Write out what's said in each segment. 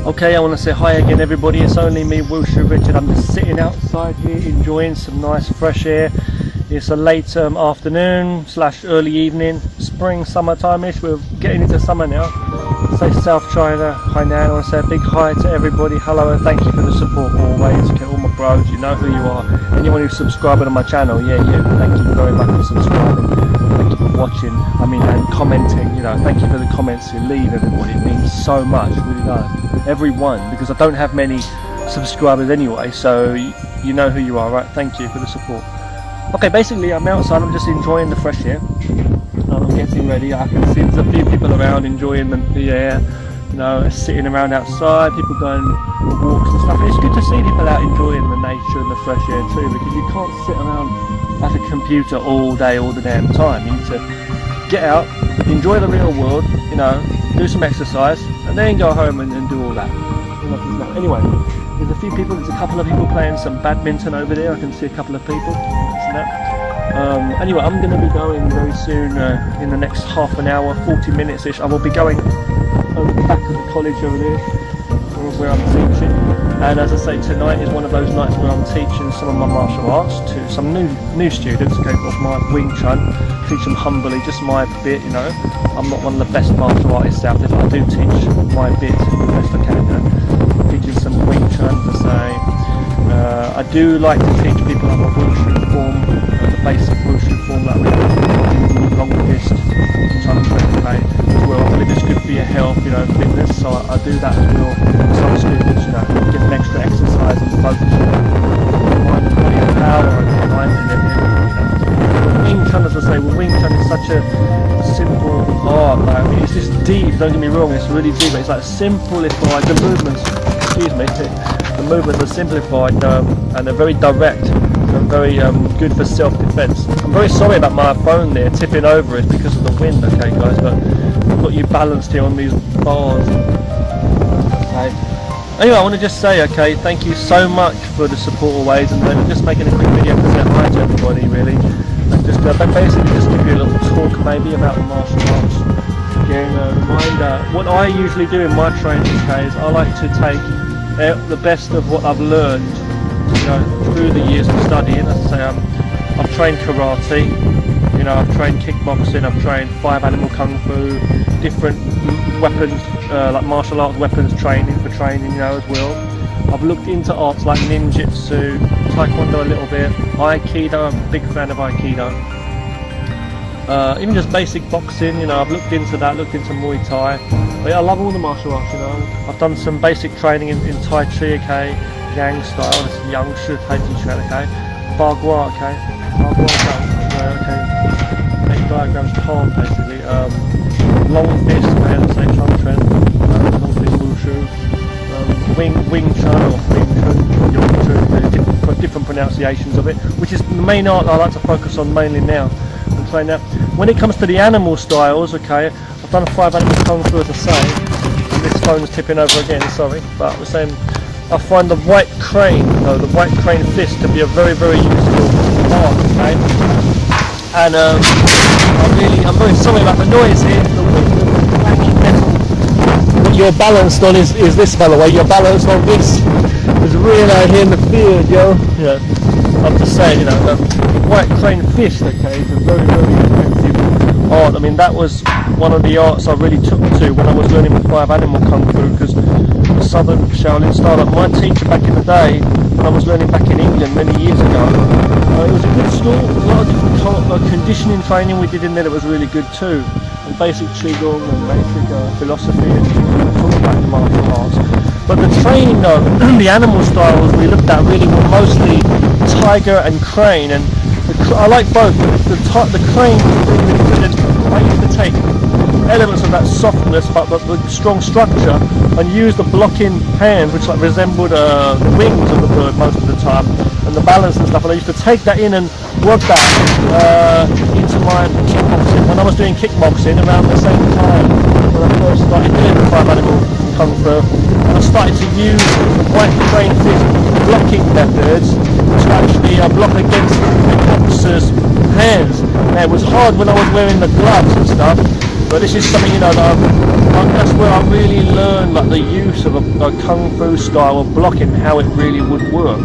Okay, I want to say hi again everybody. It's only me, Wushu Richard. I'm just sitting outside here enjoying some nice fresh air. It's a late afternoon / early evening, spring, summertime-ish. We're getting into summer now. Say South China, Hainan. I want to say a big hi to everybody. Hello and thank you for the support always. Okay, all my bros, you know who you are. Anyone who's subscribing to my channel, yeah, you. Thank you very much for subscribing. Thank you for watching. And commenting. You know, thank you for the comments you leave, everybody. It means so much, it really does. Everyone, because I don't have many subscribers anyway, so you know who you are, right? Thank you for the support. Okay, basically I'm outside, I'm just enjoying the fresh air. I'm getting ready. I can see there's a few people around enjoying the air, you know, sitting around outside, people going for walks and stuff. It's good to see people out enjoying the nature and the fresh air too, because you can't sit around at a computer all day, all the damn time. You need to get out, enjoy the real world, you know, do some exercise, and then go home and do all that. Anyway, there's a few people, there's a couple of people playing some badminton over there. I can see a couple of people. Anyway, I'm going to be going very soon, in the next half an hour, 40 minutes-ish. I will be going over the back of the college over there, where I'm teaching. And as I say, tonight is one of those nights where I'm teaching some of my martial arts to some new students, okay, of my Wing Chun. Teach them humbly, just my bit, you know. I'm not one of the best martial artists out there, but I do teach my bit the best I can, you know. Teaching some Wing Chun to say. I do like to teach people about Wushu form, the basic Wushu form that we have, long fist, Chun play as well. I believe it's good for your health, you know, fitness, so I do that as well. Some students, you know, get an extra exercise and focus on mind and body and power and mind and everything, you know. Wing Chun, as I say, Wing Chun is such a simple art, like, I mean, it's just deep, don't get me wrong, it's really deep, but it's like simplified, the movements, excuse me, the movements are simplified and they're very direct and very good for self-defense. I'm very sorry about my phone there tipping over, it's because of the wind, okay guys, but I've got you balanced here on these bars. Okay. Anyway, I want to just say, okay, thank you so much for the support always, and I'm just making a quick video to say hi to everybody really, and just basically just give you a little talk maybe about the martial arts. Again, reminder, what I usually do in my training, okay, is I like to take the best of what I've learned, you know, through the years of studying. As I say, I've trained karate, you know, I've trained kickboxing, I've trained 5 animal kung fu, different weapons, like martial arts weapons training, you know, as well. I've looked into arts like ninjutsu, taekwondo a little bit, aikido. I'm a big fan of aikido. Even just basic boxing, you know, I've looked into that, looked into Muay Thai. But yeah, I love all the martial arts, you know. I've done some basic training in Tai Chi, okay, Yang style, this is Yang Shi Tai Chi Chuan, okay, Bagua, okay, Bagua, okay, 8 diagrams palm, basically, long fist, okay, let's say Chun Chuan, long fist Wushu, Wing Chun or Wing Chun, Yong Chun, different pronunciations of it, which is the main art I like to focus on mainly now. Now, when it comes to the animal styles, okay, I've done 5 animal kung fu, as I say, and this phone's tipping over again, sorry, but I was saying, I find the white crane, the white crane fist to be a very, very useful art, okay, and I'm very sorry about the noise here, the banging metal. What you're balanced on is this, by the way, you're balanced on this, it's real out here in the field, yo, yeah. I'm just saying, you know, the white crane fist, okay, is a very, very effective art. I mean, that was one of the arts I really took to when I was learning the 5 animal kung fu, because the southern Shaolin style, like my teacher back in the day, when I was learning back in England many years ago, it was a good school. There was a lot of different conditioning training we did in there that was really good too, and basic qigong and basic philosophy and talking about the martial arts. But the training though, the animal styles we looked at really were mostly tiger and crane, and I like both. The crane was really good, and I used to take elements of that softness but the strong structure and use the blocking hand, which like resembled the wings of the bird most of the time, and the balance and stuff, and I used to take that in and work that into my kickboxing. When I was doing kickboxing around the same time when I first started doing the 5 animal kung fu, and I started to use the white crane fist blocking methods to actually the block against the officer's hands. Now, it was hard when I was wearing the gloves and stuff, but this is something, you know, that's where I really learned like the use of a kung fu style of blocking, how it really would work.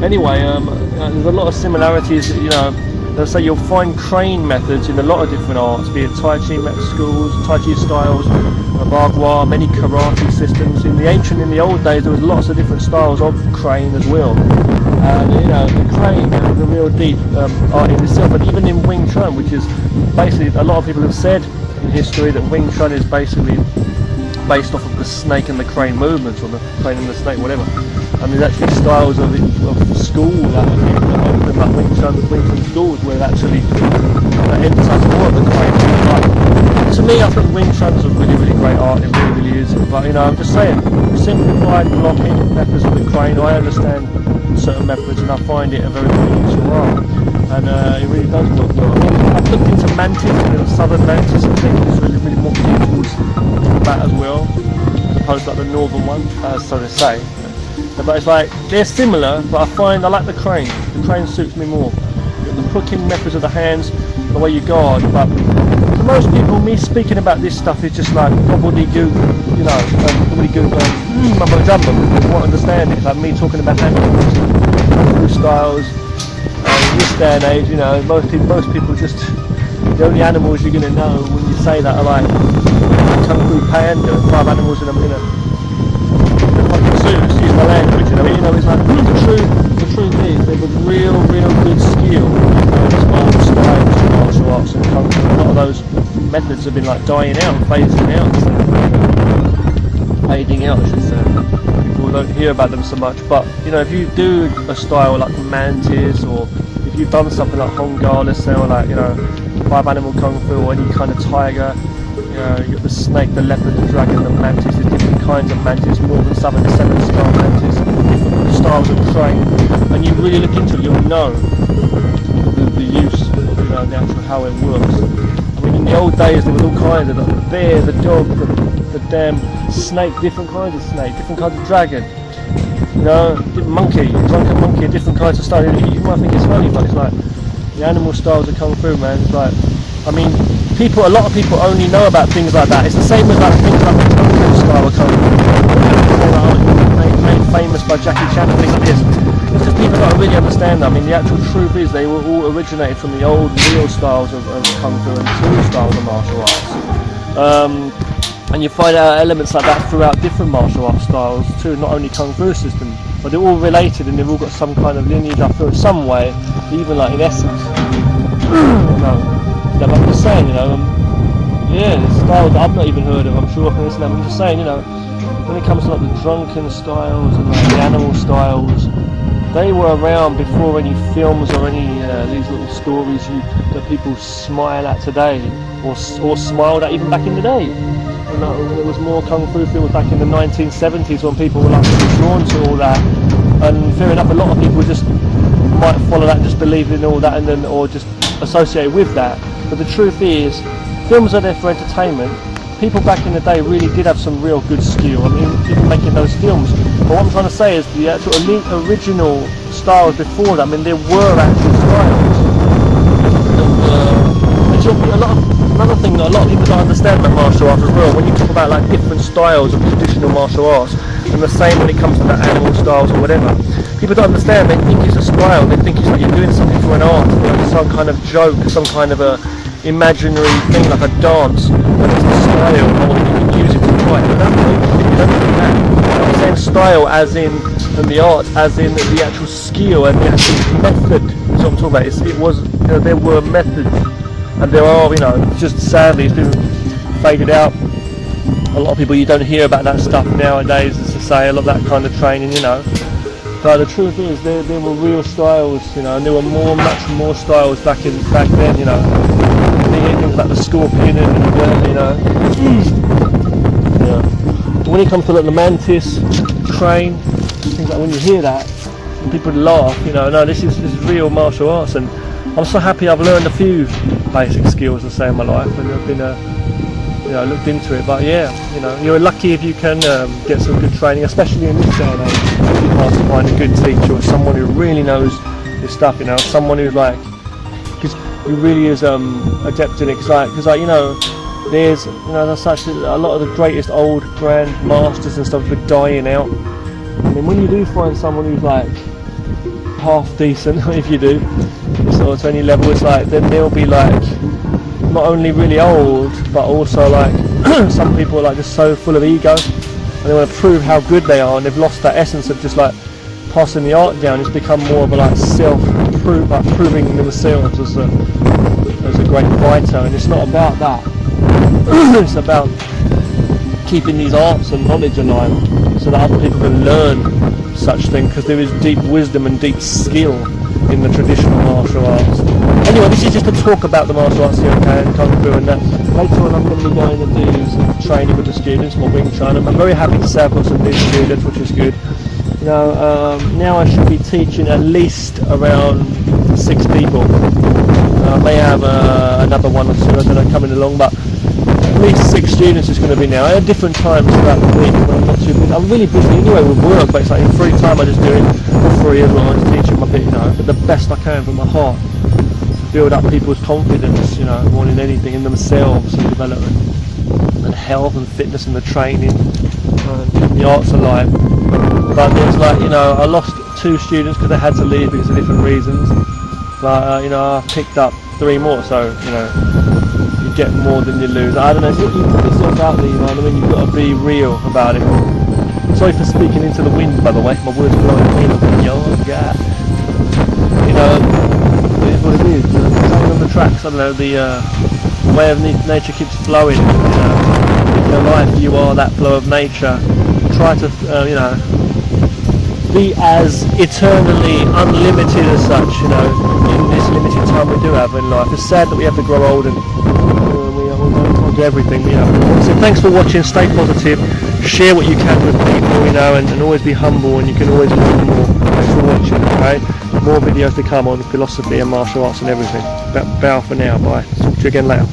Anyway, there's a lot of similarities, you know. Let's say you'll find crane methods in a lot of different arts, be it Tai Chi schools, Tai Chi styles, Bagua, many karate systems. In the old days, there was lots of different styles of crane as well. And you know, the crane is a real deep art in itself. And even in Wing Chun, which is basically, a lot of people have said in history that Wing Chun is basically based off of the snake and the crane movements, or the crane and the snake, whatever. And there's actually styles of school, like Wing Chun schools, where it actually emphasises more of the crane. But to me, I think Wing Chun's a really, really great art. It really, really is. But you know, I'm just saying, simplified blocking methods of the crane. I understand certain methods, and I find it a very, very useful art. And it really does work well. I mean, I've looked into mantis, and the southern mantis, I think is really, really more towards that as well, as opposed to like the northern one, so to say. But it's like, they're similar, but I like the crane. The crane suits me more. The hooking methods of the hands, the way you guard. But for most people, me speaking about this stuff is just like gobbledygook, you know, gobbledygook, mumbo jumbo. People won't understand it. It's like me talking about animals, kung fu styles. In this day and age, you know, most people just, the only animals you're going to know when you say that are like Kung Fu Panda, 5 animals in a fucking zoo, excuse my language, you know, it's like, the truth is, there was real good skill in these old styles of martial arts and Kung Fu. A lot of those methods have been like dying out, fading out, I should say. People don't hear about them so much, but, you know, if you do a style like Mantis, or if you've done something like Hong Gar, let's say, or like, you know, 5 animal Kung Fu, or any kind of tiger, you know, you've got the snake, the leopard, the dragon, the mantis, there's different kinds of mantis, northern, southern, 7-star mantis, different styles of crane, and you really look into it, you'll know the use of, you know, the actual how it works. I mean, in the old days there was all kinds of, like, the bear, the dog, the damn snake, different kinds of snake, different kinds of dragon, you know, monkey, drunken monkey, different kinds of style. You might think it's funny, but it's like, the animal styles of Kung Fu, man, it's like, I mean, a lot of people only know about things like that. It's the same as like things like the Kung Fu style of Kung Fu, made famous by Jackie Chan and things like this. It's just people don't really understand that. I mean, the actual truth is they were all originated from the old real styles of Kung Fu and true styles of martial arts. And you find out elements like that throughout different martial arts styles too, not only Kung Fu systems, but they're all related and they've all got some kind of lineage, I feel, some way, even like in essence. No, but I'm just saying, you know, yeah, the styles that I've not even heard of, I'm sure, I'm just saying, you know, when it comes to like the drunken styles and like the animal styles, they were around before any films or any these little stories that people smile at today, or smiled at even back in the day. You know, there was more Kung Fu films back in the 1970s when people were like drawn to all that, and fair enough, a lot of people just might follow that, just believe in all that, and then, or just associate with that. But the truth is, films are there for entertainment. People back in the day really did have some real good skill. I mean, people making those films. But what I'm trying to say is the actual original styles before that. I mean, there were actual styles. Another thing that a lot of people don't understand about martial arts as well, when you talk about like different styles of traditional martial arts, and the same when it comes to the animal styles or whatever, people don't understand. They think it's a style. They think it's like you're doing something for an art, like some kind of joke, some kind of a imaginary thing like a dance, and it's a style, or you can use it to fight. But don't do that. I'm saying style as in, and the art as in the actual skill and the actual method. That's what I'm talking about. It was, you know, there were methods, and there are, you know, just sadly it's been faded out. A lot of people, you don't hear about that stuff nowadays, as I say, a lot of that kind of training, you know. But the truth is, there were real styles, you know, and there were much more styles back then, you know. Things like the scorpion and whatever, you know. Yeah. But when it comes to like the mantis, crane, things like, when you hear that, and people laugh, you know, no, this is real martial arts, and I'm so happy I've learned a few basic skills, I say, in my life, and I've been, you know, looked into it. But yeah, you know, you're lucky if you can get some good training, especially in this day and age. You can't find a good teacher or someone who really knows this stuff, you know, someone who's like, because he really is adept in it, because like, you know, there's, you know, there's such a lot of the greatest old grand masters and stuff are dying out. I mean, when you do find someone who's like half decent, if you do, sort of to any level, it's like, then they'll be like not only really old, but also like some people are like just so full of ego, and they want to prove how good they are, and they've lost that essence of just like passing the art down. It's become more of a like proving themselves as a great fighter, and it's not about that. It's about keeping these arts and knowledge alive, so that other people can learn such things, because there is deep wisdom and deep skill in the traditional martial arts. Anyway, this is just a talk about the martial arts here, okay, and Kung Fu, and that. Later on I'm going to be going to do some training with the students, my Wing Chun. I'm very happy to say I've got some new students, which is good. You know, now I should be teaching at least around 6 people. I may have another 1 or 2, I don't know, coming along, but at least 6 students is going to be now. At different times throughout the week when I'm not too busy. I'm really busy anyway with work, but it's like in free time I just do it for free as well. I just teach them a bit, you know, but the best I can from my heart. Build up people's confidence, you know, more than anything, in themselves, and development, and health and fitness and the training, keeping the arts alive. But there's like, you know, I lost 2 students because they had to leave because of different reasons. But you know, I picked up 3 more, so you know, you get more than you lose. I don't know, you put yourself out there, you know what I mean? You've got to be real about it. Sorry for speaking into the wind, by the way. My words are blowing in. Oh God. You know, it is what it is. You know, train on the tracks. I don't know, the way of nature keeps flowing. You know, in your life, you are that flow of nature. Try to, you know, be as eternally unlimited as such, you know, in this limited time we do have in life. It's sad that we have to grow old and we can't do everything, you know. So thanks for watching, stay positive, share what you can with people, you know, and always be humble, and you can always learn more. Thanks for watching, okay? More videos to come on philosophy and martial arts and everything. Bow for now, bye. Talk to you again later.